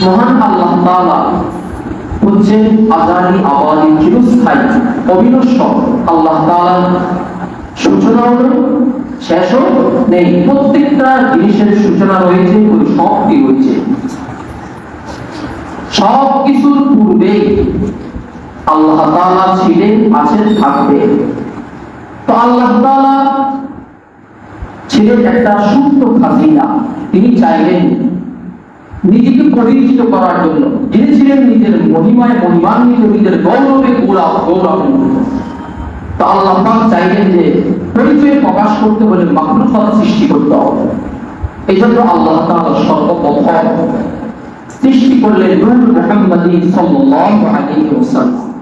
মহান আল্লাহ তাআলা হচ্ছেন আজালি আবাদি চিরস্থায়ী অবিনশ্বর। আল্লাহ তাআলার সূচনাও নেই, শেষও নেই। প্রত্যেকটা জিনিসের সূচনা রয়েছে, পরিসমাপ্তি রয়েছে। সব কিছুর পূর্বে আল্লাহ তাআলা ছিলেন, আছেন, থাকবে। তো আল্লাহ তাআলা ছিলেন একটা সুপ্ত খাজিনা। তিনি চাইলেন নিজেকে পরিচিত করার জন্য, যিনি ছিলেন নিজের মহিমায় মহিমান্বিত, নিজের গৌরবে গৌরবান্বিত। তো আল্লাহ পাক চাইলেন যে পরিচয় প্রকাশ করতে হলে মাখলুকাত সৃষ্টি করতে হবে। এই জন্য আল্লাহ তাআলা সর্বপ্রথম সৃষ্টি করলেন নূর মুহাম্মদী সাল্লাল্লাহু আলাইহি ওয়াসাল্লাম।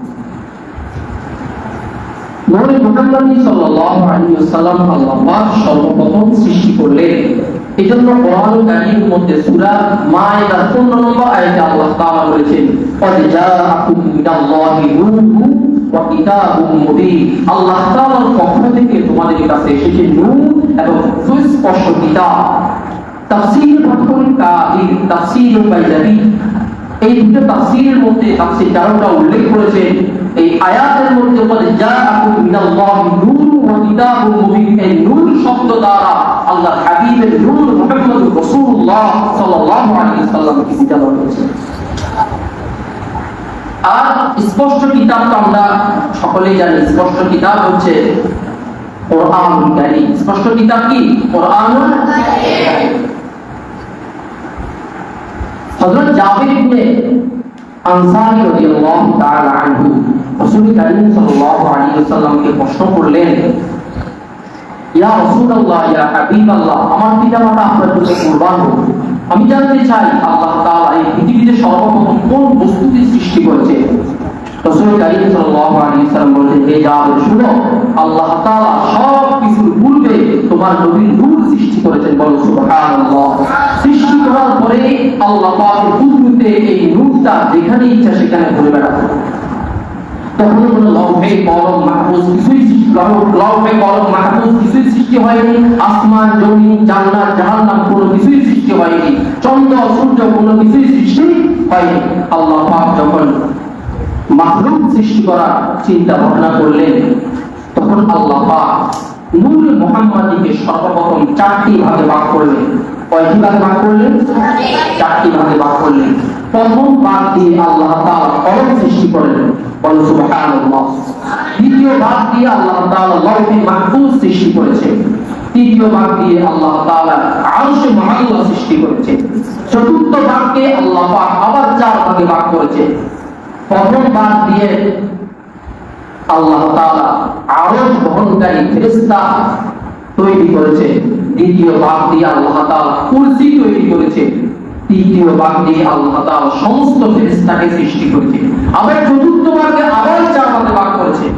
নূর মুহাম্মদী সাল্লাল্লাহু আলাইহি ওয়াসাল্লাম আল্লাহ পাক সর্বপ্রথম সৃষ্টি করলেন। এই জন্য কোরআন কারীমের মধ্যে সূরা মায়েদার 15 নম্বর আয়াতে আল্লাহ তাআলা বলেছেন, "ক্বাদ জাআকুম মিনাল্লাহি নূরুন ওয়া কিতাবুম মুবিন।" আল্লাহ তাআলার পক্ষ থেকে তোমাদের কাছে এসেছে নূর এবং সুস্পষ্ট কিতাব। তাফসীর ফাতহুল কাদির, তাফসীর বাইজাবি, এই দুটো তাফসীরের মধ্যে তাফসীর চারটা উল্লেখ করেছে এই আয়াতের মধ্যে। "ক্বাদ জাআকুম মিনাল্লাহি নূরুন ওয়া কিতাবুম মুবিন", এই নূর শব্দ দ্বারা আল্লাহর হাবিবের নূর মুহাম্মদুর রাসূলুল্লাহ সাল্লাল্লাহু আলাইহি ওয়াসাল্লামকে বোঝানো হয়েছে। আর স্পষ্ট কিতাব তো আমরা সকলেই জানি, স্পষ্ট কিতাব হচ্ছে কোরআনুল কারীম। স্পষ্ট কিতাব কি? কোরআনুল কারীম। হযরত জাবির ইবনে আনসারী রাদিয়াল্লাহু তাআলা আনহু রাসূল কারীম সাল্লাল্লাহু আলাইহি ওয়াসাল্লামকে প্রশ্ন করলেন, ইয়া রাসূলুল্লাহ, ইয়া হাবিবাল্লাহ, আমার পিতামাতা আপনার জন্য কুরবান হোক। আমি জানতে চাই আল্লাহ তাআলা এই পৃথিবীতে সর্বপ্রথম কোন বস্তুকে সৃষ্টি করেছে? রাসূল কারীম সাল্লাল্লাহু আলাইহি ওয়াসাল্লাম বলেন, হে জাবির, শুনো, আল্লাহ তাআলা সব কিছুর পূর্বে তোমার নবীর নূর সৃষ্টি করেছেন। বলো সুবহানাল্লাহ। সৃষ্টি করার পরে আল্লাহ পাকের কুদরতে এই নূরটা যেখানে ইচ্ছা সেখানে ঘুরে বেড়াতো। তখন কোনো লৌহে কলম মাহফুজ কিছুই সৃষ্টি হয়নি। আসমান, জমিন, জান্নাত, জাহান্নাম কোনো কিছুই সৃষ্টি হয়নি। চন্দ্র, সূর্য কোনো কিছুই সৃষ্টি হয়নি। আল্লাহ পাক যখন মাখলুক সৃষ্টি করার চিন্তা ভাবনা করলেন, তখন আল্লাহ পাক নূর মুহাম্মাদীকে সর্বপ্রথম চারটি ভাগে ভাগ করলেন। কয়টি ভাগে ভাগ করলেন? চারটি ভাগে ভাগ করলেন। প্রথম ভাগ দিয়ে আল্লাহ তাআলা কলম সৃষ্টি করলেন। বলো সুবহানাল্লাহ। দ্বিতীয় ভাগ দিয়ে আল্লাহ তাআলা লাউহে মাহফুজ সৃষ্টি করেছেন। তৃতীয় ভাগ দিয়ে আল্লাহ তাআলা আরশে মুআল্লা সৃষ্টি করেছেন। চতুর্থ ভাগকে আল্লাহ পাক আবার চার ভাগে ভাগ করেছেন। প্রথম ভাগ দিয়ে আল্লাহ তাআলা আরশ বহনকারী ফেরেশতা তৈরি করেছে। দ্বিতীয় ভাগ দিয়ে আল্লাহ তাআলা কুরসি তৈরি করেছে। তৃতীয় ভাগ দিয়ে আল্লাহ তাআলা সমস্ত ফেরেশতাকে সৃষ্টি করেছে। আবার চতুর্থ ভাগে আবার চার ভাগে ভাগ করেছে।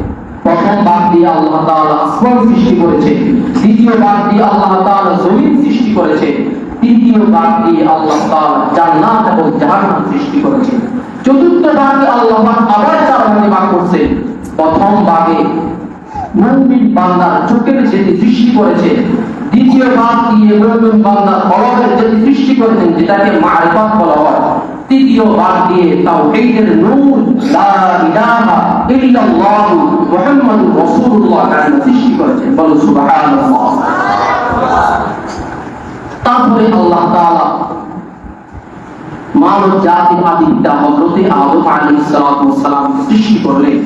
প্রথম ভাগ দিয়ে আল্লাহ তাআলা আসমান সৃষ্টি করেছে। দ্বিতীয় ভাগ দিয়ে আল্লাহ তাআলা জমিন সৃষ্টি করেছে। তৃতীয় ভাগ দিয়ে আল্লাহ তাআলা জান্নাত এবং জাহান্নাম সৃষ্টি করেছে। চতুর্থ ভাগে আল্লাহ পাক আবার চার ভাগে ভাগ করছে। প্রথম ভাগে মুমিন বান্দার চোখের যেটি সৃষ্টি করেছে। দ্বিতীয় ভাগ দিয়ে মুমিন বান্দার কলবের যেটি সৃষ্টি করেছেন, যেটাকে মারিফাত বলা হয়। তৃতীয় ভাগ দিয়ে তাওহীদের নূর, লা ইলাহা ইল্লাল্লাহু মুহাম্মাদুর রাসূলুল্লাহ কালিমা সৃষ্টি করেছেন। বলো সুবহানাল্লাহ। তারপরে আল্লাহ তাআলা মানব জাতির আদি পিতা হযরত আদম আলাইহিস সালাম সৃষ্টি করলেন।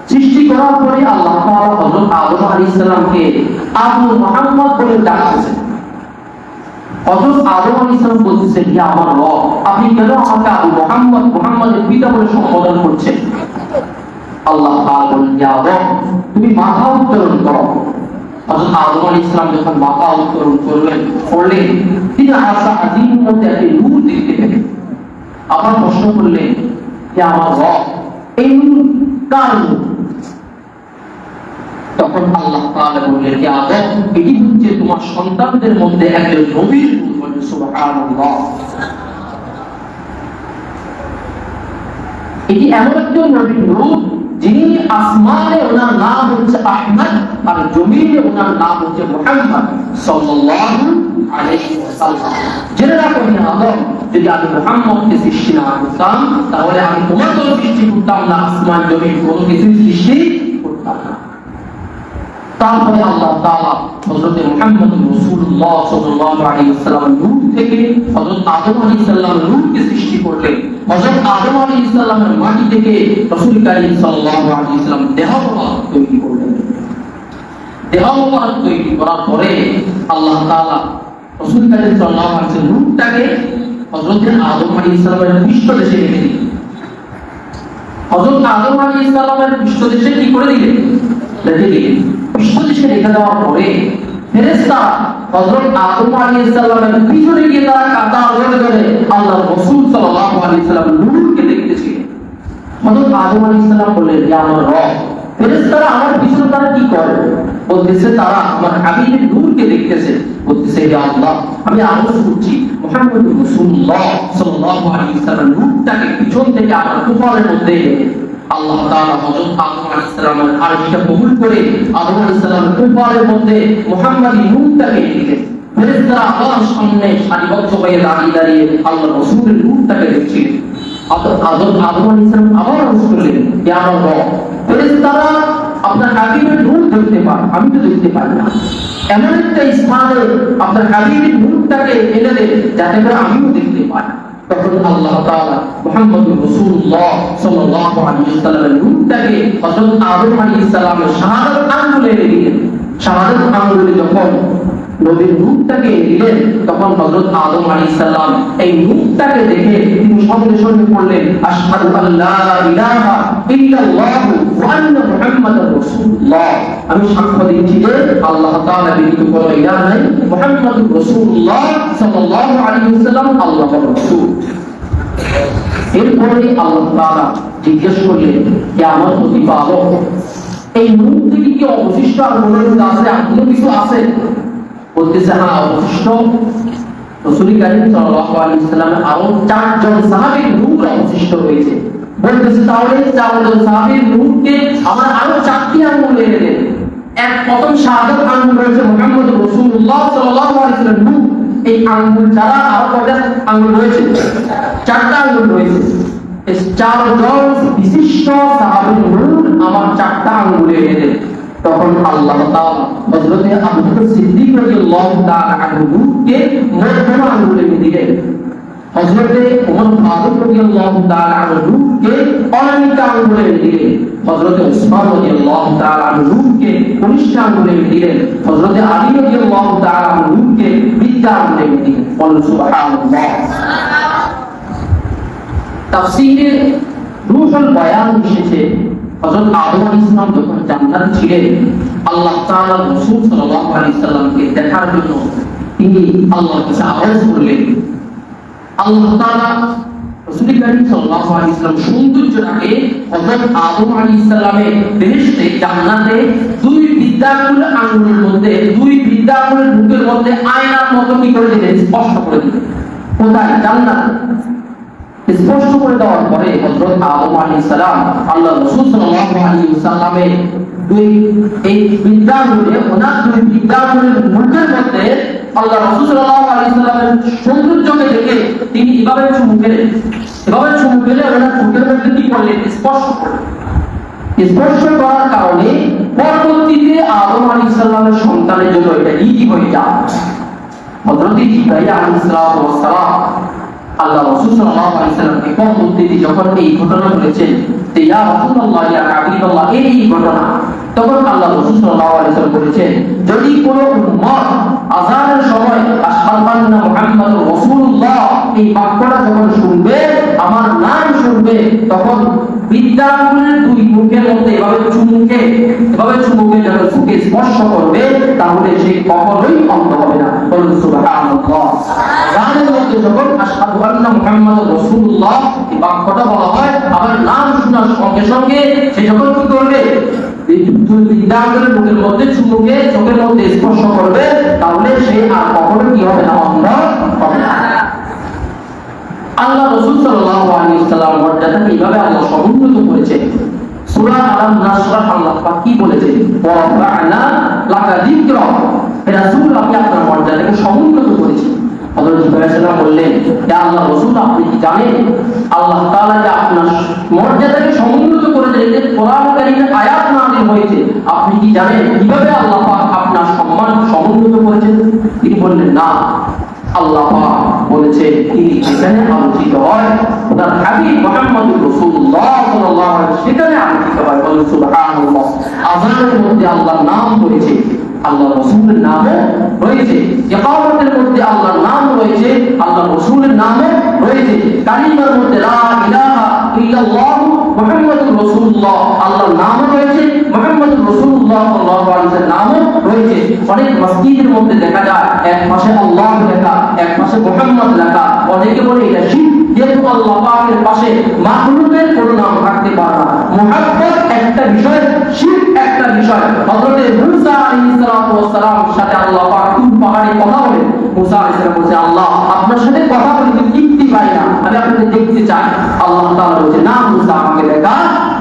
সৃষ্টি করার পরে আল্লাহ তাআলা হযরত আদম আলাইহিস সালামকে আবু মুহাম্মদ বলে ডাকতেছেন। হযরত আদম আলাইহিস সালাম বলতেছেন, ইয়া আমার রব, আপনি কেন আমাকে আবু মুহাম্মদ, মুহাম্মদের পিতা বলে সম্বোধন করছেন? আল্লাহ তাআলা বলেন, ইয়া রব, তুমি মাথা উত্তোলন করো। হযরত আদম আলাইহিস সালাম যখন মাথা উত্তোলন করলেন, তিনি আরশ আজিমের মধ্যে একটি নূর দেখতে পেলেন। আবার প্রশ্ন করলেন, ইয়া আমার রব, এই নূর কার নূর? তখন আল্লাহ তাআলা বললেন, ইয়া আদম, এটি হচ্ছে তোমার সন্তানদের মধ্যে একজন নবীর নূর। বলেন সুবহানাল্লাহ। এটি এমন একজন নবীর নূর যিনি আসমানে ওনার নাম হচ্ছে আহমদ আর জমিনে ওনার নাম হচ্ছে মুহাম্মদ সাল্লাল্লাহু আলাইহি ওয়াসাল্লাম। জেনে রাখো হে আদম, যদি আমি মুহাম্মদকে সৃষ্টি না করতাম তাহলে আমি তোমাকেও সৃষ্টি করতাম না, আসমান জমিন কোনো কিছু সৃষ্টি করতাম না। তারপরে আল্লাহ তাআলা হযরত মুহাম্মদ রাসূলুল্লাহ সাল্লাল্লাহু আলাইহি ওয়াসাল্লাম নূর থেকে হযরত আদম আলাইহিস সালাম নূরকে সৃষ্টি করলেন। হযরত আদম আলাইহিস সালামের মাটি থেকে রাসূল কারীম সাল্লাল্লাহু আলাইহি ওয়াসাল্লাম দেহ মোবারক তৈরি করলেন। দেহ মোবারক তৈরি করার পরে আল্লাহ তাআলা রাসূল কারীম সাল্লাল্লাহু আলাইহি ওয়াসাল্লাম নূরটাকে হযরত আদম আলাইহিস সালামের পৃষ্ঠদেশে রেখে দিলেন। হযরত আদম আলাইহিস সালামের পৃষ্ঠদেশে কি করে দিলেন? রেখে দিলেন। পৃষ্ঠদেশে রেখে দেওয়ার পরে ফেরেশতারা হযরত আদম আলাইহিস সালামের পিছনে গিয়ে তারা কাতার ধরে ধরে আল্লাহর রাসূল সাল্লাল্লাহু আলাইহি সাল্লাম নূরকে দেখতেছিলেন। হযরত আদম আলাইহিস সালাম বললেন, ইয়া আমার রব, ফেরেশতারা আমার পিছনে তারা কি করে? বলতেছে তারা আমার হাবিবের নূরকে দেখতেছে। বলতেছে, ইয়া আল্লাহ, আমি আরজ করছি মুহাম্মদ রাসূলুল্লাহ সাল্লাল্লাহু আলাইহি সাল্লাম নূরটাকে পিছন থেকে আমার কপালের মধ্যে আল্লাহ তাআলা হযরত আদম আলাইহিস সালামের আরশটা কবুল করে আদম আলাইহিস সালামের কপালের মধ্যে মুহাম্মাদি নূরটাকে দিলেন। ফেরেশতারা আল্লাহর সামনে সারিবদ্ধ হয়ে দাঁড়িয়ে আল্লাহর রাসূলের নূরটাকে দেখছিলেন। আদম আলাইহিস সালাম আবার আরজ করলেন, ইয়া আমার রব, ফেরেশতারা আপনার হাবিবের নূর দেখতে পায়, আমি তো দেখতে পাই না। এমন একটা স্থানে আপনার হাবিবের নূরটাকে এনে দেন যাতে করে আমিও দেখতে পাই। তখন আল্লাহ তাআলা মুহাম্মদ রাসূলুল্লাহ সাল্লাল্লাহু আলাইহি ওয়াসাল্লামের নূরটাকে হযরত আদম আলাইহিস সালামের শাহাদাত আঙ্গুলে এনে দিলেন। শাহাদাত আঙ্গুলে যখন নবীর নূরটাকে দিলেন তখন হযরত আদম আলাইহিস সালাম এই নূরটাকে দেখে তিনি সঙ্গে সঙ্গে বললেন, আশহাদু আল্লা ইলাহা ইল্লাল্লাহু ওয়া আন্না মুহাম্মাদার রাসূলুল্লাহ। আমি সাক্ষ্য দিচ্ছি যে আল্লাহ তাআলা ব্যতীত কোনো ইলাহ নাই, মুহাম্মাদুর রাসূলুল্লাহ সাল্লাল্লাহু আলাইহি ওয়াসাল্লাম আল্লাহর রাসূল। এরপরে আল্লাহ তাআলা জিজ্ঞেস করলেন, হে আমার প্রতিপালক, এই নূর থেকে কি অবশিষ্ট আর কোনো কিছু আছে? আর কোনো কিছু আছে? বলতেছে, হ্যাঁ, অবশিষ্ট রাসূল কারীম সাল্লাল্লাহু আলাইহি ওয়াসাল্লামের আরো 4 জন সাহাবীর নূর অবশিষ্ট রয়েছে। বলতেছে, তাহলে 4 জন সাহাবীর নূরকে আমার আরো 4টি আঙ্গুল এনে দেন। এক প্রথম শাহাদাত আঙ্গুল রয়েছে মুহাম্মদ রাসূলুল্লাহ সাল্লাল্লাহু আলাইহি ওয়াসাল্লাম নূর। এই আঙ্গুল ছাড়া আরো কয়টা আঙ্গুল রয়েছে? 4টা আঙ্গুল রয়েছে। এই 4 জন বিশিষ্ট সাহাবীর নূর আমার 4টা আঙ্গুলে এনে দেন। তখন আল্লাহ তাআলা হযরত আবু বকর সিদ্দিক রাদিয়াল্লাহু তাআলা আনহুকে মধ্যম আঙ্গুলে দিলেন। হযরত ওমর ফারুক রাদিয়াল্লাহু তাআলা আনহুকে অনামিকা আঙ্গুলে দিলেন। হযরত উসমান রাদিয়াল্লাহু তাআলা আনহুকে কনিষ্ঠ আঙ্গুলে দিলেন। হযরত আলী রাদিয়াল্লাহু তাআলা আনহুকে বৃদ্ধা আঙ্গুলে দিলেন। বলুন সুবহানাল্লাহ। তাফসীরে রূহুল বয়ান এসেছে, হযরত আদম আলাইহিস সালাম যখন জান্নাতে ছিলেন আল্লাহ তাআলা রাসূল সাল্লাল্লাহু আলাইহি সাল্লামকে দেখার জন্য তিনি আল্লাহর কাছে আরজ করলেন। আল্লাহ তাআলা রাসূল কারীম সাল্লাল্লাহু আলাইহি সাল্লাম সৌন্দর্যটাকে হযরত আদম আলাইহিস সালামের বেহেশতে জান্নাতে 2 বিদ্যাকুল আঙ্গুলের মধ্যে 2 বিদ্যাকুলের মুখের মধ্যে আয়নার মতো কি করে দিলেন? স্পষ্ট করে দিলেন। কোথায়? জান্নাতে স্পষ্ট করে দেওয়ার পরে হযরত আদম আলাইহিস সালাম আল্লাহ রাসূল সাল্লাল্লাহু আলাইহি ওয়াসাল্লামের এই বিদ্যাগুলো ওনার 2 বিদ্যাগুলোর মুখের মধ্যে আল্লাহ রাসূল সাল্লাল্লাহু আলাইহি ওয়াসাল্লামের সৌন্দর্যকে দেখে তিনি এভাবে চুমু খেলেন। ওনার চোখের মধ্যে কি করলেন? স্পর্শ করলেন। স্পর্শ করার কারণে পরবর্তীতে আদম আলাইহিস সালামের সন্তানের জন্য এটা ইজি হয়ে যায়। হযরত ইব্রাহিম আলাইহিস সালাম আল্লাহ রাসূল সাল্লাল্লাহু আলাইহি ওয়াসাল্লামকে পরবর্তীতে যখন এই ঘটনা ঘটেছে যে ইয়া রাসূলুল্লাহ ইয়া হাবিবাল্লাহ এই ঘটনা, তখন আল্লাহ রাসূল সাল্লাল্লাহু আলাইহি ওয়াসাল্লাম বলেছেন, যদি কোনো উম্মত আযানের সময় আশহাদু আন্না মুহাম্মাদুর রাসূলুল্লাহ এই বাক্যটা যখন শুনবে, আমার নাম শুনবে, তখন বিদ্যাঙ্গুলের 2 মুখের মধ্যে এভাবে চুমুকে যখন সুখে স্পর্শ করবে, তাহলে সে কখনোই অন্ধ হবে না। বলুন সুবহানাল্লাহ। আযানের মধ্যে যখন আশহাদু আন্না মুহাম্মাদুর রাসূলুল্লাহ এই বাক্যটা বলা হয়, আমার নাম শোনার সঙ্গে সঙ্গে সে যখন কি করবে? বিদ্যাঙ্গুলের মুখের মধ্যে চুমুকে চোখের মধ্যে স্পর্শ করবে, তাহলে সে আর কখনো কি হবে না? অন্ধ হবে না। আল্লাহ রাসূল সাল্লাল্লাহু আলাইহি ওয়াসাল্লাম মর্যাদাকে এইভাবে আল্লাহ সমুন্নত করেছে। সূরা আলাম নাশরাহ আল্লাহ পাক কি বলেছে, ওয়া রাফা'না লাকা যিকরা, হে রাসূল আমি আপনার মর্যাদাকে সমুন্নত করেছি। হযরত জিবরাইল আলাইহিস সালাম বললেন, হে আল্লাহর রাসূল আপনি কি জানেন আল্লাহ তাআলা যে আপনার মর্যাদাকে সমুন্নত করেছেন, এই যে কোরআন কারীমের আয়াত নাযিল হয়েছে, আপনি কি জানেন কিভাবে আল্লাহ পাক আপনার সম্মান সমুন্নত করেছেন? তিনি বললেন, না, আল্লাহ পাক বলেছে তিনি যেখানে আলোচিত হয় তার হাবিব মুহাম্মদুর রাসূলুল্লাহ সাল্লাল্লাহু আলাইহি ওয়াসাল্লাম সেখানে আলোচিত হয়। বলেন সুবহানাল্লাহ। আযানের মধ্যে আল্লাহর নাম রয়েছে, আল্লাহর রাসূলের নামও রয়েছে, ইকামতের মধ্যে আল্লাহর নাম রয়েছে, আল্লাহর রাসূলের নামও রয়েছে, কালিমার মধ্যে লা ইলাহা ইল্লাল্লাহ মুহাম্মাদুর রাসূলুল্লাহ আল্লাহর নামও রয়েছে, মুহাম্মাদুর রাসূলুল্লাহ সাল্লাল্লাহু আলাইহি ওয়াসাল্লাম নামও রয়েছে। অনেক মসজিদের মধ্যে দেখা যায় এক পাশে আল্লাহ লেখা, এক পাশে মুহাম্মদ লেখা। অনেকে বলে এটা শিরক, যেহেতু আল্লাহ পাকের পাশে মাখলুকের কোনো নাম থাকতে পারে না। মুহাব্বত একটা বিষয়, শিরক একটা বিষয়। হযরত মুসা আলাইহিস সালাম সাথে আল্লাহ পাক তুর পাহাড়ে কথা বলেন। মুসা আলাইহিস সালাম বলেছে, আল্লাহ আপনার সাথে কথা বলতে তৃপ্তি পাই না, আমি আপনাকে দেখতে চাই। আল্লাহ তাআলা বলেছে, না মুসা আমাকে দেখা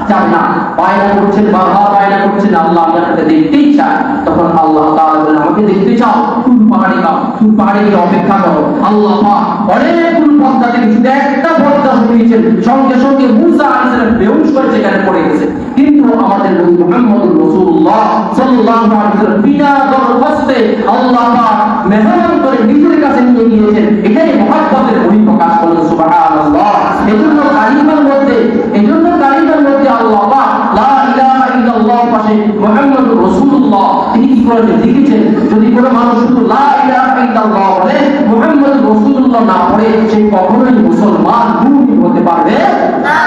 যাবে না। বায়না করছেন, বারবার বায়না করছেন, আল্লাহ আমি আপনাকে দেখতেই চাই। তখন আল্লাহ তাআলা বলেন, আমাকে দেখতে চাও, তুর পাহাড়ে যাও, তুর পাহাড়ে গিয়ে অপেক্ষা করো। আল্লাহ পাক অনেকগুলো পর্দা থেকে শুধু একটা পর্দা সরিয়েছেন, সঙ্গে সঙ্গে মুসা আলাইহিস সালাম বেহুশ হয়ে সেখানে পড়ে গেছে। কিন্তু আমাদের নবী মুহাম্মদুর রাসূলুল্লাহ সাল্লাল্লাহু আলাইহি ওয়াসাল্লাম বিনা দরখাস্তে আল্লাহ পাক মেহমান করে নিজের কাছে নিয়ে গিয়েছেন। এটাই মুহাব্বতের বহিঃপ্রকাশ। বলেন সুবহানাল্লাহ। এজন্য কালিমার মধ্যে আল্লাহ পাক লা ইলাহা ইল্লাল্লাহ পাশে মুহাম্মদুর রাসূলুল্লাহ তিনি কি করে লিখেছেন, যদি কোনো মানুষ শুধু লা ইলাহা ইল্লাল্লাহ বলে মুহাম্মদুর রাসূলুল্লাহ না পড়ে সে কখনোই মুসলমান মুমিন হতে পারবে না।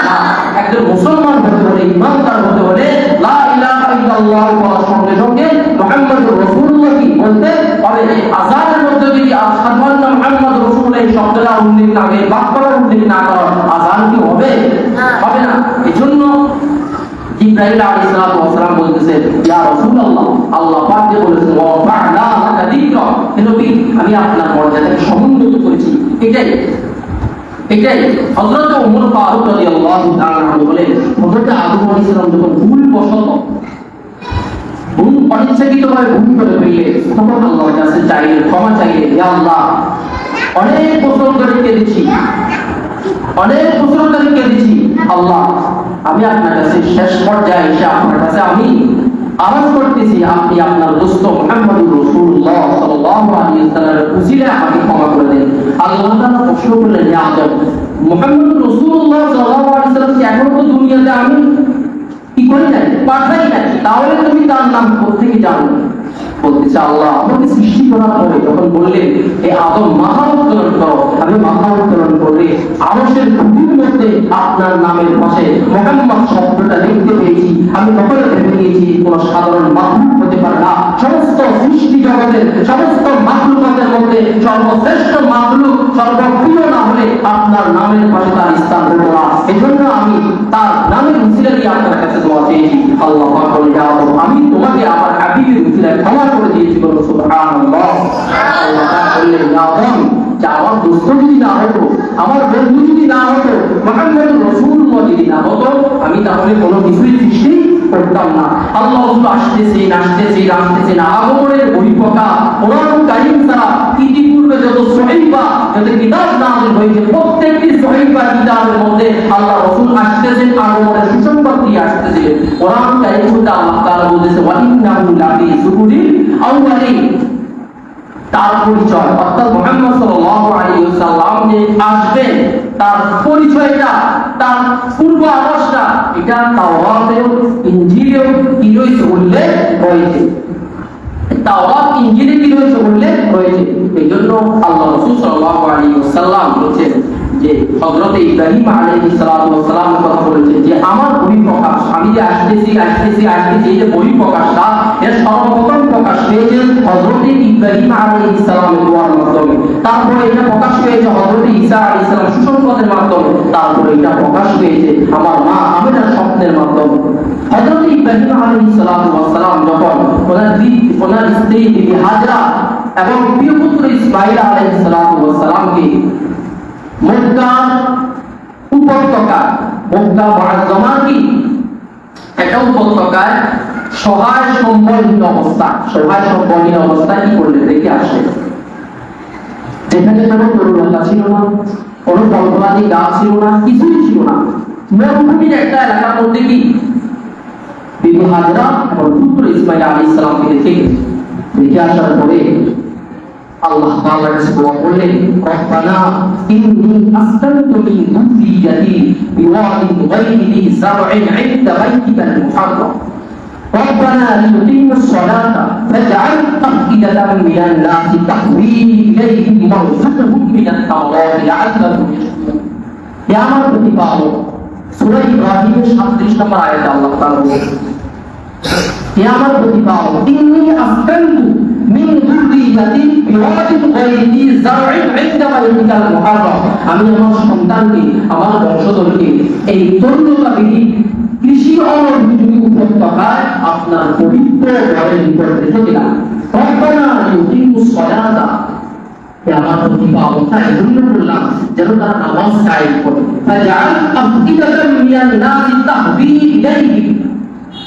একজন মুসলমান হতে হলে, ঈমানদার হতে হলে লা ইলাহা ইল্লাল্লাহ বলার সঙ্গে সঙ্গে মুহাম্মদুর রাসূলুল্লাহ কি বলতে হবে। আযানের মধ্যে যদি আশহাদু আন্না মুহাম্মাদুর রাসূলুল্লাহ এই শব্দটা উল্লেখ না করে, বাক্যটা উল্লেখ না করে, আযান কি হবে? হবে না। এজন্য জিবরাইল আলাইহিস সালাম বলতেছেন, ইয়া রাসূলুল্লাহ আল্লাহ পাক যে বলেছেন ওয়া রাফা'না লাকা যিকরা, হে নবী আমি আপনার মর্যাদাকে সমুন্নত করেছি। এটাই হযরত ওমর ফারুক রাদিয়াল্লাহু তাআলা আনহু বলেন, হযরত আদম আলাইহিস সালাম যখন অনিচ্ছাকৃতভাবে ভুল করে ফেললে তখন আল্লাহর কাছে চাইলেন, ক্ষমা চাইলেন, ইয়া আল্লাহ অনেক বছর ধরে কেঁদেছি, আল্লাহ আমি আপনার কাছে শেষ পর্যায়ে এসে আপনার কাছে আমি আওয়াজ করতেছি, আপনি আপনার দোস্ত মুহাম্মদুর রাসূলুল্লাহ সাল্লাল্লাহু আলাইহি ওয়াসাল্লামের উসিলায় আমাকে ক্ষমা করে দেন। আল্লাহ তাআলা প্রশ্ন করলেন, হে আদম মুহাম্মদুর রাসূলুল্লাহ সাল্লাল্লাহু আলাইহি ওয়াসাল্লামকে এখনো তো দুনিয়াতে আমি কি করি নাই, পাঠাই নাই, তাহলে তুমি তার নাম কোত্থেকে জানো? বলতেছে, আল্লাহ আমাকে সৃষ্টি করার পরে যখন বললেন এই আদম মাথা উত্তোলন করো, আমি মাথা উত্তোলন করে আরশের খুঁটির মধ্যে আপনার নামের পাশে মুহাম্মদ শব্দটা লিখতে পেয়েছি। আমি তখন ভেবে নিয়েছি কোন সাধারণ মাখলুক হতে পারে না, সমস্ত সৃষ্টি জগতের সমস্ত মাখলুকাতের মধ্যে সর্বশ্রেষ্ঠ মাখলুক, সর্বপ্রিয় না হলে আপনার নামের পাশে তার স্থান হতো না। এজন্য আমি তার নামের উসিলা দিয়ে আপনার কাছে দোয়া চেয়েছি। আল্লাহ পাক বলে, আমি তোমাকে আমার হাবিবের উসিলায় ক্ষমা করে দিয়েছি। বলো সুবহানাল্লাহ। আল্লাহ পাক বললেন, আদম যে আমার দোস্ত যদি না হতো, আমার বন্ধু যদি না হতো, মুহাম্মদুর রাসূলুল্লাহ যদি না হতো, আমি তাহলে কোনো কিছুই সৃষ্টি করতাম না। আল্লাহ আসতেছেন আগমনের বহিঃপ্রকাশ কোরআন কারীম ছাড়া ইতিপূর্বে যত সহিফা, যত কিতাব নাযিল হয়েছে প্রত্যেকটি সহিফা কিতাবের মধ্যে আল্লাহ রাসূল আসতেছেন, আগমনের সুসংবাদ দিয়ে আসতেছিলেন। কোরআন কারীম হতে আল্লাহ তাআলা বলেছে, ওয়া ইন্নাহু লাফি যুবুরিল আউয়ালিন, তার পরিচয় অর্থাৎ মুহাম্মদ সাল্লাল্লাহু আলাইহি ওয়াসাল্লাম যে আসবেন তার পরিচয়টা, তার পূর্ব আভাসটা এটা তাওরাতেও ইনজিলেও কি রয়েছে উল্লেখ রয়েছে। তাওরাত ইনজিলে কি রয়েছে উল্লেখ রয়েছে। এইজন্য আল্লাহ রাসূল সাল্লাল্লাহু আলাইহি ওয়াসাল্লাম বলেছেন যে হযরত ইব্রাহিম আলাইহিস সালাম কথা বলেছেন যে আমার বহিঃপ্রকাশ, আমি যে আসতেছি এই যে বহিঃপ্রকাশটা এর সর্বপ্রথম প্রকাশ পেয়েছে হযরত ইব্রাহিম আলাইহিস সালামের দোয়ার মাধ্যমে, তারপরে এটা প্রকাশ পেয়েছে হযরত ঈসা আলাইহিস সালাম সুসংবাদের মাধ্যমে, তারপরে এটা প্রকাশ পেয়েছে আমার মা আমিনার স্বপ্নের মাধ্যমে। হযরত ইব্রাহিম আলাইহিস সালাম যখন ওনার স্ত্রী বিবি হাজরা এবং প্রিয় পুত্র ইসমাঈল আলাইহিস সালামকে মক্কার উপত্যকা, মক্কা মুআজ্জামা কি একটা উপত্যকায় সহায় সম্বলহীন অবস্থায় কি করলেন দেখে আসলেন, যেখানে কোনো তরুণতা ছিল না, কোনো ফলফলাদি গাছ ছিল না, কিছুই ছিল না, মরুভূমির একটা এলাকার মধ্যে কি বিবি হাজরা এবং পুত্র ইসমাইল আলাইহিস সালামকে দেখে আসার পরে আল্লাহ তাআলার কাছে দোয়া করলেন, রব্বানা ইন্নী আসকানতু মিন যুররিয়াতি বিওয়াদিন গায়রি যি যার'ইন 'ইনদা বাইতিকাল মুহাররাম ربنا ليقيموا الصلاة فاجعل أفئدة من الناس تهوي إليهم وارزقهم من الثمرات لعلهم يشكرون يا আমার প্রতিপালক সূরা ইব্রাহিমের 37 নম্বর আয়াতে আল্লাহ তাআলা বলেছেন, হে আমার প্রতিপালক ইন্নী আসকানতু মিন যুররিয়াতি বিওয়াদিন গায়রি যি যার'ইন 'ইনদা বাইতিকাল মুহাররাম, আমি আমার সন্তানকে, আমার বংশধরকে এই তরুণতাবিহীন কৃষি অনুপযোগী উপত্যকায় আপনার পবিত্র ঘরের নিকট রেখে দিলাম। রব্বানা লিউকিমুস সালাতা, হে আমার প্রতিপালক এজন্য বললাম যেন তারা নামাজ কায়েম করে। ফাজআল আফইদাতাম মিনান নাসি তাহবি ইলাইহি,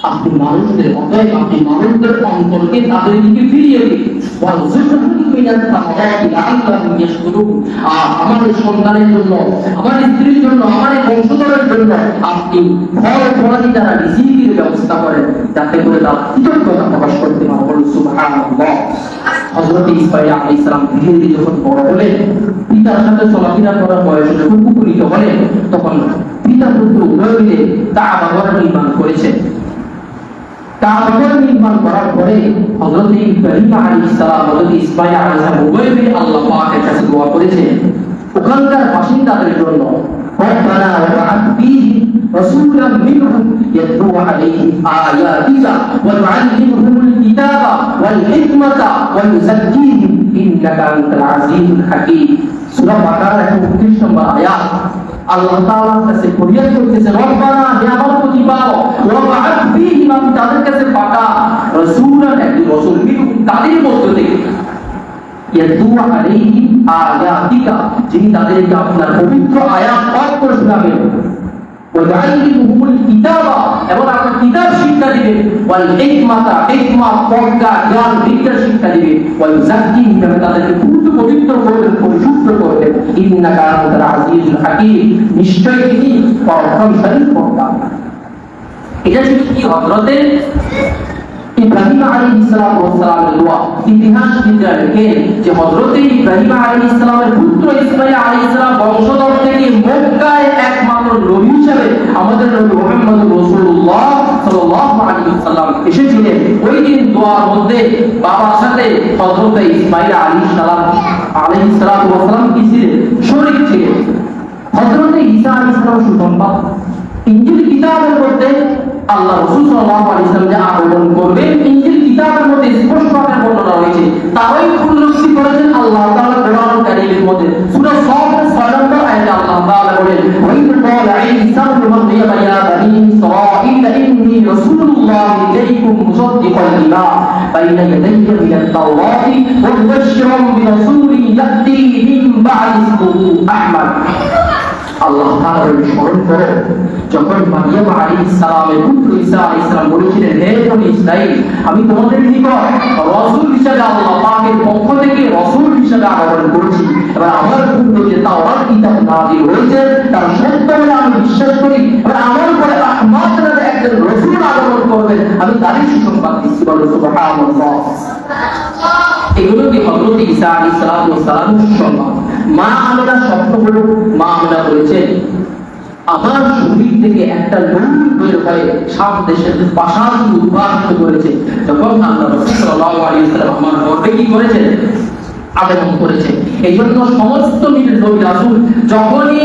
আপনি মানুষদের অন্তরকে তাদের দিকে ফিরিয়ে দিন। ওয়ারযুকহুম মিনাত তামারাতি লাআল্লাহুম ইয়াশকুরুন, আর আমাদের সন্তানের জন্য, আমার স্ত্রীর জন্য, আমার বংশধরের জন্য আপনি ফল ফলাদি দ্বারা রিজিকের ব্যবস্থা করেন, যাতে করে তারা কৃতজ্ঞতা প্রকাশ করতে পারে। বলুন সুবহানাল্লাহ। হযরত ইসমাঈল আলাইহিস সালাম ধীরে ধীরে যখন বড় হলেন, পিতার সাথে চলাফেরা করার বয়সে যখন উপনীত হলেন, তখন পিতা পুত্র উভয় মিলে কাবা ঘর নির্মাণ করেছেন। কাবা ঘর নির্মাণ করার পরে হযরত ইব্রাহিম আলাইহিস সালাম, হযরত ইসমাঈল আলাইহিস সালাম উভয় মিলে আল্লাহ পাকের কাছে দোয়া করেছেন ওখানকার বাসিন্দাদের জন্য, রব্বানা ওয়াবআথ ফীহিম রাসূলাম মিনহুম ইয়াতলু আলাইহিম আয়াতিকা ওয়া তুআল্লিমুহুমুল কিতাবা ওয়াল হিকমাতা ওয়া ইউযাক্কিহিম ইন্নাকা আনতাল আজিজুল হাকীম। সূরা বাকারার 29 নম্বর আয়াত। আল্লাহ তাআলার কাছে ফরিয়াদ করতেছে, রব্বানা, হে আমার প্রতিপালক, ওয়াবআথ ফীহিম, আপনি তাদের কাছে পাঠা রাসূলান, একজন রাসূল, মিনহুম, তাদের মধ্য থেকে, ইয়াতলু আলাইহিম আয়াতিকা, যিনি তাদেরকে আপনার পবিত্র আয়াত পাঠ করে শোনাবেন, ওয়া তুআল্লিমুহুমুল কিতাবা, এবং আপনার কিতাব শিক্ষা দিবেন, ওয়াল হিকমাতা, হিকমত, প্রজ্ঞা, জ্ঞান, বিদ্যা শিক্ষা দিবেন, ওয়া ইউযাক্কিহিম, এবং তাদেরকে পবিত্র করবেন, পরিশুদ্ধ করবেন, ইন্নাকা আনতাল আজিজুল হাকীম, নিশ্চয়ই তিনি পরাক্রমশালী প্রজ্ঞা। এটা ছিল কি হযরতে ইব্রাহিম আলাইহিস সালামের দোয়া। ইতিহাসবিদরা লেখেন যে হযরত ইব্রাহিম আলাইহিস সালামের পুত্র ইসমাঈল আলাইহিস সালাম বংশধর থেকে মক্কায় একমাত্র নবী হিসেবে আমাদের নবী মুহাম্মদ রাসূলুল্লাহ সাল্লাল্লাহু আলাইহি ওয়াসাল্লাম এসেছিলেন। ওই দিন দোয়ার মধ্যে বাবার সাথে হযরত ইসমাঈল আলাইহিস সালাম কি ছিলেন? শরীক ছিলেন। হযরত ঈসা আলাইহিস সালাম সুসংবাদ, ইনজিল কিতাবের মধ্যে আল্লাহ রাসূল সাল্লাল্লাহু আলাইহি ওয়াসাল্লাম যে আগমন করবেন, ইনজিল কিতাবের মধ্যে স্পষ্টভাবে বর্ণনা রয়েছে। তারই পুনরুক্তি করেছেন আল্লাহ তাআলা কোরআন কারীমের মধ্যে। সূরা সাদ 6 নম্বর আয়াতে আল্লাহ তাআলা বলেন, ওয়া ইন ক্বালা ঈসা ইবনে মারইয়াম ইয়া বানি ইসরাঈল ইন্নী রাসূলুল্লাহি ইলাইকুম মুসাদ্দিকান লিমা বাইনা ইয়াদাইয়া মিনাত তাওরাতি ওয়া মুবাশশিরান বিরাসূলিন ইয়াতি মিন বা'দি ইসমিহি আহমদ। আল্লাহ তাআলার স্মরণ করে যখন মারিয়াম আলাইহিস সালামের পুত্র ঈসা আলাইহিস সালাম বলেছিলেন, হে বনি ইসরাঈল, আমি তোমাদের নিকট রাসূল হিসেবে আল্লাহ পাকের পক্ষ থেকে রাসূল হিসেবে আগমন করেছি, এবার আমার পুত্র যে তাওরাত কিতাব নাযিল হয়েছে তার সত্য বলে আমি বিশ্বাস করি, এবার আমার উপরে আহমদ নামে একজন রাসূল আগমন করবেন, আমি তারই সুসংবাদ দিচ্ছি। বলো সুবহানাল্লাহ। এগুলো কি হযরত ঈসা আলাইহিস সালামের সুসংবাদ। মা আমেনা স্বপ্ন হলো, মা আমেনা বলেছেন, আমার শরীর থেকে একটা নূর বের হয়ে সাত দেশের পাশাকে উদ্ভাসিত করেছে। যখন আল্লাহ রাসূল সাল্লাল্লাহু আলাইহি ওয়াসাল্লাম আমার গর্ভে কি করেছেন? আগমন করেছে। এই জন্য সমস্ত নবী রাসূল যখনই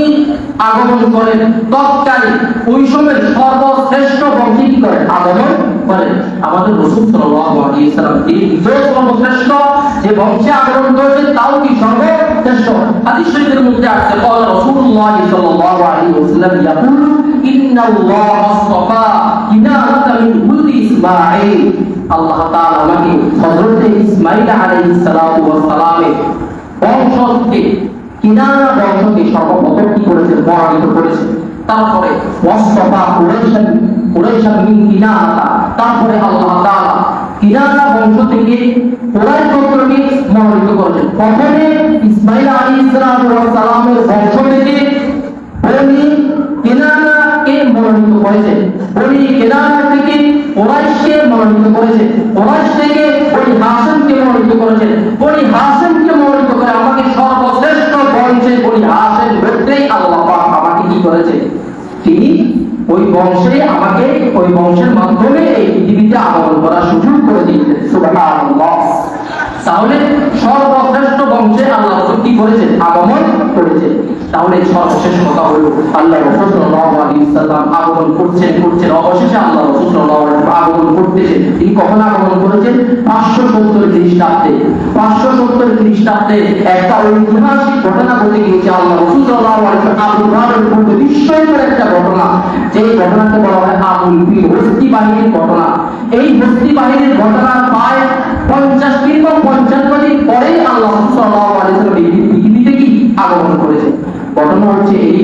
আগমন করেন তৎকালীন ওই সময়ের সর্বশ্রেষ্ঠ বংশে কি করেন? আগমন করেন। আমাদের রাসূল সাল্লাল্লাহু আলাইহি ওয়াসাল্লাম তিনি নিজেও সর্বশ্রেষ্ঠ, যে বংশে আগমন করেছেন তাও কি সর্বশ্রেষ্ঠ। হাদিস শরীফের মধ্যে আছে, قال رسول الله صلى الله عليه وسلم يقول ان الله اصطفى كنانة من ولد اسماعيل। আল্লাহ তাআলা আমাকে হযরত ইসমাঈল আলাইহিস সালাতু ওয়াস সালামের বংশকে, কিনানা বংশকে সর্বপ্রথম কি করেছেন? বর্ণিত করেছেন। তারপরে ওয়াসফা কুরাইশা মিন কিনানা, তারপরে আল্লাহ তাআলা কিনানা বংশ থেকে কুরাইশ গোত্রকে মনোনীত করেছেন। প্রথমে ইসমাঈল আলাইহিস সালামের বংশ থেকে বনি কিনানাকে মনোনীত করেছেন, বনি কিনানা থেকে কুরাইশকে মনোনীত করেছেন, কুরাইশ থেকে বনি হাশিমকে মনোনীত করেছেন, বনি হাশিমকে মনোনীত করে আমাকে সর্বশ্রেষ্ঠ বংশে বনি হাশিম গোত্রেই আল্লাহ পাক আমাকে কি করেছে, তিনি ওই বংশে আমাকে ওই বংশের মাধ্যমে এই পৃথিবীতে আগমন করার সুযোগ করে দিয়েছেন। সুবহানাল্লাহ। তাহলে সর্বশ্রেষ্ঠ বংশে আল্লাহ রাসূল কি করেছেন, আগমন করেছেন। তাহলে সর্বশেষ কথা হলো আল্লাহ রাসূল সাল্লাল্লাহু আলাইহি ওয়াসাল্লাম আগমন করছেন অবশেষে আল্লাহ রাসূল সাল্লাল্লাহু আলাইহি ওয়াসাল্লাম আগমন করতেছেন। তিনি কখন আগমন করেছেন? 570 খ্রিস্টাব্দে। 570 খ্রিস্টাব্দে একটা ঐতিহাসিক ঘটনা ঘটে গিয়েছে। আল্লাহ রাসূল সাল্লাল্লাহু আলাইহি ওয়াসাল্লাম আবির্ভাবের পূর্বে বিস্ময়কর একটা ঘটনা, যে ঘটনাকে বলা হয় আবুল ফিল, হস্তি বাহিনীর ঘটনা। এই হস্তি বাহিনীর ঘটনার প্রায় 50 কিংবা 55 দিন পরে আল্লাহ রাসূল সাল্লাল্লাহু আলাইহি ওয়াসাল্লাম এই পৃথিবীতে কি আগমন করেছে। ঘটনা হচ্ছে এই,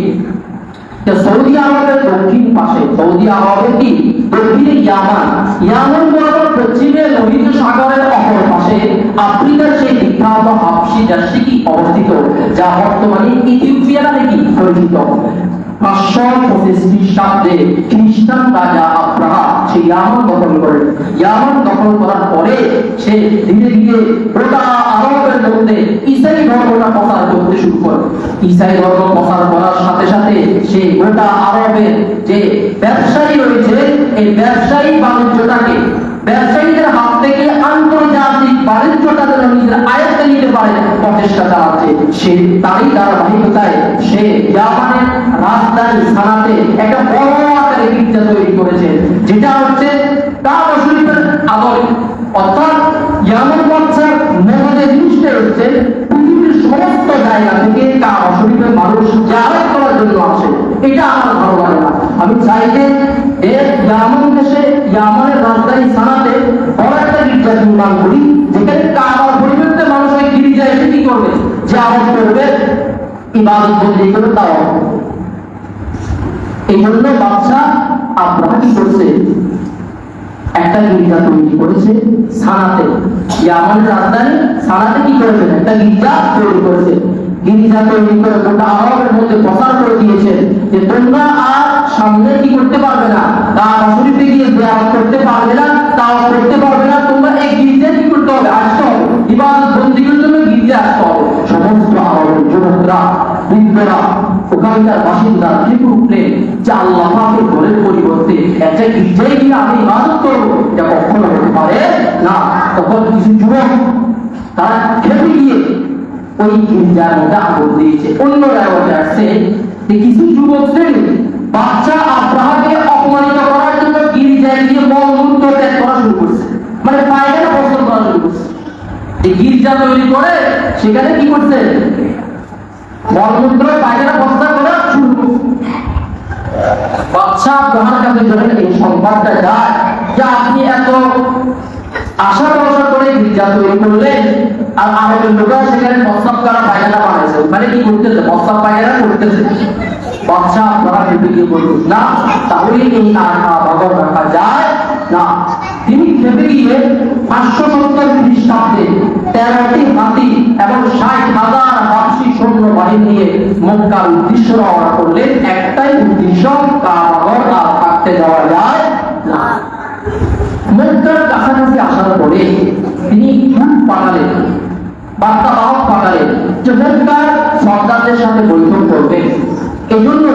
সৌদি আরবের দক্ষিণ পাশে, সৌদি আরবের কি দক্ষিণে ইয়ামান বরাবর পশ্চিমে লোহিত সাগরের অপর পাশে আফ্রিকার সেই বিখ্যাত হাবশি দেশটি কি অবস্থিত, যা বর্তমানে ইথিওপিয়া নামে কি পরিচিত। 525 খ্রিস্টাব্দে খ্রিস্টান রাজা আব্রাহা সেই ইয়ামান দখল করেন। ইয়ামান দখল করার পরে সে ধীরে ধীরে গোটা আরবের মধ্যে ঈসাই ধর্মটা প্রচার করতে শুরু করে। ঈসাই ধর্ম প্রচার করার সাথে সাথে সে গোটা আরবের যে ব্যবসায়ী রয়েছে, এই ব্যবসায়ী বাণিজ্যটাকে, ব্যবসায়ীদের হাত থেকে আন্তর্জাতিক বাণিজ্যটা যেন নিজের আয়ত্তে নিতে পারে প্রচেষ্টা চালাচ্ছে। সে তারই ধারাবাহিকতায় সে ইয়ামানের রাজধানী সানাতে একটা বড় আকারে গির্জা তৈরি করেছে, যেটা হচ্ছে কাবা শরীফের আদলে। অর্থাৎ ইয়ামান বাদশার মহলে জিনিসটা হচ্ছে পৃথিবীর সমস্ত জায়গা থেকে কাবা শরীফের মানুষ জিয়ারত করার জন্য আসে। এটা আমার ভালো লাগে না। আমি চাই যে ইয়ামান দেশে, ইয়ামানের রাজধানী সানাতে বড় একটা গির্জা নির্মাণ করি, যেখানে কাবার পরিবর্তে মানুষ ওই গির্জায় এসে কি করবে, জিয়ারত করবে, ইবাদত বন্দেগী করবে। তাও এই জন্য বাদশাহ আব্রাহা কি করছে, একটা গির্জা তৈরি করেছে সানাতে, ইয়ামানের রাজধানী সানাতে কি করেছেন, একটা গির্জা তৈরি করেছে। গির্জা তৈরি করে গোটা আরবের মধ্যে প্রচার করে দিয়েছেন যে তোমরা আর সামনে কি করতে পারবে না, কাবা শরীফে গিয়ে জিয়ারত করতে পারবে না, তাও করতে পারবে না, তোমরা এই গির্জায় কি করতে হবে, আসতে হবে, ইবাদত বন্দেগীর জন্য গির্জায় আসতে হবে। সমস্ত আরবের যুবকরা, বৃদ্ধরা, ওখানকার বাসিন্দা ঠিক উঠলেন যে আল্লাহ পাকের ঘরের পরিবর্তে একটা গির্জায় গিয়ে আমি ইবাদত করবো, এটা কখনো হতে পারে না। তখন কিছু যুবক তারা খেপে গিয়ে ওই গির্জার মধ্যে আগুন দিয়েছে। অন্য রায়তে আসছে যে কিছু যুবক শ্রেণী বাদশা আব্রাহাকে অপমানিত করার জন্য গির্জায় গিয়ে মলমূত্র ত্যাগ করা শুরু করছে, মানে পায়খানা প্রস্তুত করা শুরু করছে। এই গির্জা তৈরি করে সেখানে কি করছে, মলমূত্র পায়খানা প্রস্তুত করা শুরু করছে। বাদশা আব্রাহার কাছে যখন এই সংবাদটা যায় যে আপনি এত আশা ভরসা করে গির্জা তৈরি করলেন, আর আরবের লোকেরা সেখানে প্রস্তাব করা পায়খানা বানাইছে, মানে কি করতেছে, প্রস্তাব পায়খানা করতেছে। বাদশা আপনারা ভেবে গিয়ে বলুন না, তাহলে এই আশা বদল রাখা যায় না। তিনি ভেবে গিয়ে 570 খ্রিস্টাব্দে 13টি হাতি এবং 60,000 হাবশী সৈন্য বাহিনী নিয়ে মক্কার উদ্দেশ্যে রওনা করলেন। একটাই উদ্দেশ্য, কাবা ঘর আর থাকতে দেওয়া যায় না। মক্কার কাছাকাছি আসার পরে তিনি খুব পাঠালেন, বার্তাবাহক পাঠালেন যে মক্কার সর্দারদের সাথে বৈঠক করবেন। এই জন্য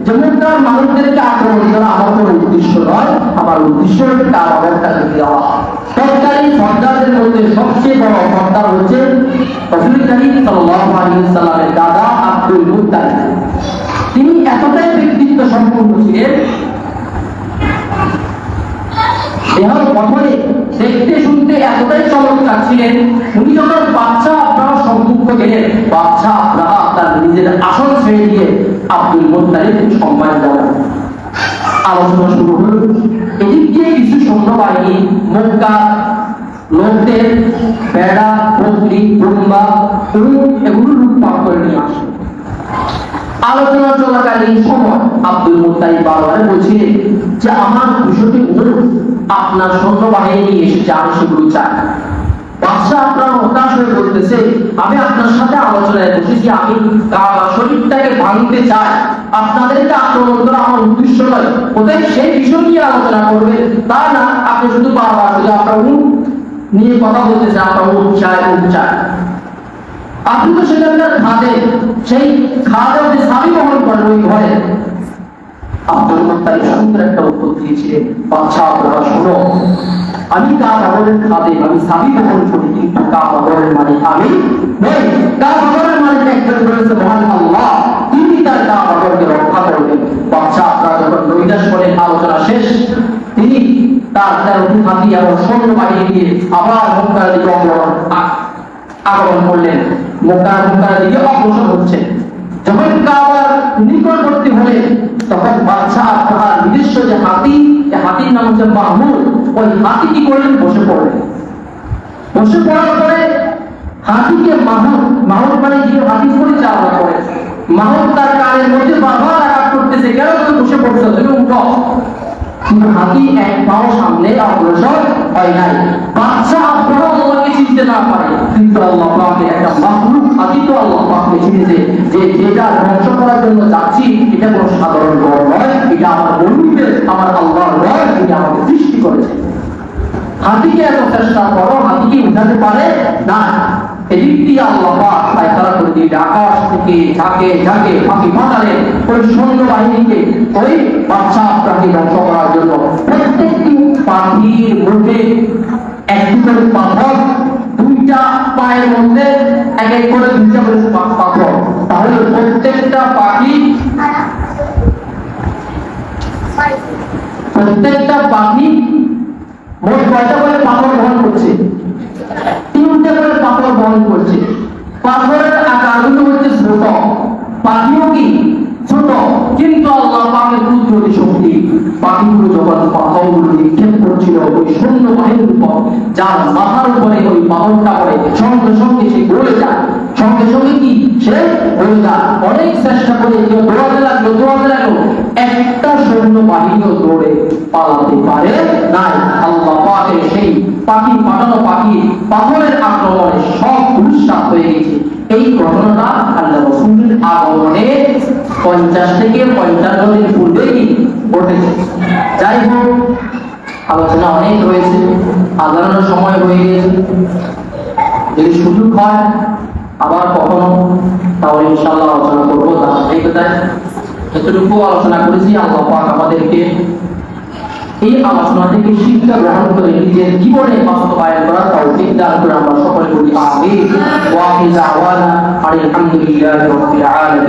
যে মক্কার মানুষদেরকে আক্রমণ করা আমার কোনো উদ্দেশ্য নয়, আমার উদ্দেশ্য হচ্ছে কাবা ঘরটাকে দেওয়া। তৎকালীন সর্দারদের মধ্যে সবচেয়ে বড় সর্দার হচ্ছে রাসূল করিম সাল্লাল্লাহু আলাইহি ওয়াসাল্লামের দাদা আব্দুল মুত্তালিব। তিনি এতটাই ব্যক্তিত্ব সম্পন্ন ছিলেন, দেহের গঠনে দেখতে শুনতে এতটাই চমৎকার ছিলেন। উনি যখন বাদশা আব্রাহার সম্মুখে গেলেন, বাদশা আব্রাহা তার নিজের আসন ছেড়ে দিয়ে আব্দুল মুত্তালিবকে সম্মান জানালেন। আলোচনা শুরু হল। এদিক দিয়ে কিছু সৈন্যবাহিনী মক্কা লোকদের ভেড়া, বকরি, দুম্বা, উট এগুলো লুটপাট করে নিয়ে আসে। আলোচনা চলাকালীন সময় আব্দুল মুত্তালিব বারবার বলছিলেন যে আমার 200টি উট আপনার সৈন্যবাহিনী নিয়ে এসেছে, আমি সেগুলো চাই। বাদশাহ আপনার হতাশ হয়ে বলতেছে, আমি আপনার সাথে আলোচনায় বসেছি, আমি কাবা শরীফটাকে ভাঙতে চাই, আপনাদেরকে আক্রমণ করা আমার উদ্দেশ্য নয়। ওদের সেই বিষয় নিয়ে আলোচনা করবেন, তা না আপনি শুধু বারবার শুধু আপনার উট নিয়ে কথা বলতেছেন, আপনার উট চাই উট চাই। আপনি তো সেখানকার খাদে, সেই খাদে ওদের স্বামী বহন করেন ওই ঘরে। আব্দুল মুত্তালিব সুন্দর একটা উত্তর দিয়েছিলেন, বাদশাহ আপনারা শোনো, আমি কাবাগরের খাদে, আমি স্বামী বহন করি, কিন্তু কাবাগরের মালিক আমি নই। কাবাগরের মালিক একজন রয়েছে মহান আল্লাহ, তিনি তার কাবাগরকে রক্ষা করবেন। বাদশাহ আপনারা যখন নৈরাশ করেন, আলোচনা শেষ, তিনি তার 13টি হাতি এবং সৈন্যবাহিনী দিয়ে আবার মক্কার দিকে আগমন করলেন। মক্কার দিকে অগ্রসর হচ্ছে। যখন কাবার নিকটবর্তী হলেন, তখন বাদশাহ তার নিজস্ব যে হাতি, হাতির নাম হচ্ছে মাহমুদ, ওই হাতি কি করলেন, বসে পড়লেন। বসে পড়ার পরে হাতিকে মাহমুদ মানে যে হাতি পরিচালনা করে, মাহমুদ তার কানের মধ্যে বারবার আঘাত করতেছে, কেন তুমি বসে পড়ছো, তুমি উঠো। কিন্তু হাতি এক পাও সামনে অগ্রসর হয় নাই। বাদশাহ আপনারা আল্লাহকে চিনতে না পারে, কিন্তু আল্লাহ পাকে একটা মাখলুক হাতি তো আল্লাহ পাককে চিনেছে যে যেটা ধ্বংস করার জন্য যাচ্ছি, এটা কোনো সাধারণ রব নয়, এটা আমার বন্ধুদের, আমার আল্লাহর রব, তিনি আমাকে সৃষ্টি করেছে। হাতিকে এত চেষ্টা করো, হাতিকে উঠাতে পারে না। এদিক দিয়ে আল্লাহ পাক ফায়সালা করে দিয়ে আকাশ থেকে ঝাঁকে ঝাঁকে পাখি পাঠালেন ওই সৈন্যবাহিনীকে ওই বাদশাহ আপনাকে ধ্বংস করার জন্য। প্রত্যেকটি পাখির মুখে একটি করে পাথর, দুইটা পায়ের মধ্যে এক এক করে দুইটা করে পাথর, তাহলে প্রত্যেকটা পাখি মোট কয়টা করে পাথর বহন করছে, 3টে করে পাথর বহন করছে। পাথরের আকারগুলো হচ্ছে ছোট, পাখিও কি ছোট, কিন্তু আল্লাহ পাকের কুদরতি শক্তি, পাখিগুলো যখন পাথরগুলো নিক্ষেপ করছিল ওই সৈন্যবাহিনীর উপর, যার মাথার উপরে ওই পাথরটা পড়ে, সঙ্গে সঙ্গে সে গলে যায়, সঙ্গে সঙ্গে কি সে গলে যায়। অনেক চেষ্টা করে কেউ দৌড়াতে লাগলো, একটা সৈন্যবাহিনীও দৌড়ে পালাতে পারে নাই। আল্লাহ পাকের সেই পাখি পাঠানো পাখি পাথরের আক্রমণে সব উৎসাহ হয়ে গেছে। এই ঘটনাটা আল্লাহ রাসূলের আগমনে 50 থেকে 55 দিন পূর্বে কি ঘটেছে। যাই হোক, আলোচনা অনেক রয়েছে, আলোচনার সময় হয়ে গেছে। যদি সুযোগ হয় আবার কখনো, তাহলে ইনশাআল্লাহ আলোচনা করবো। এই কথায় এতটুকু আলোচনা করেছি। আল্লাহ পাক আমাদেরকে এই আলোচনা থেকে শিক্ষা গ্রহণ করে নিজের জীবনে বাস্তবায়ন করার তৌফিক দান করে আমরা সকলে বলি আমিন। ওয়া আখিরু দাওয়ানা আলহামদুলিল্লাহি রাব্বিল আলামিন।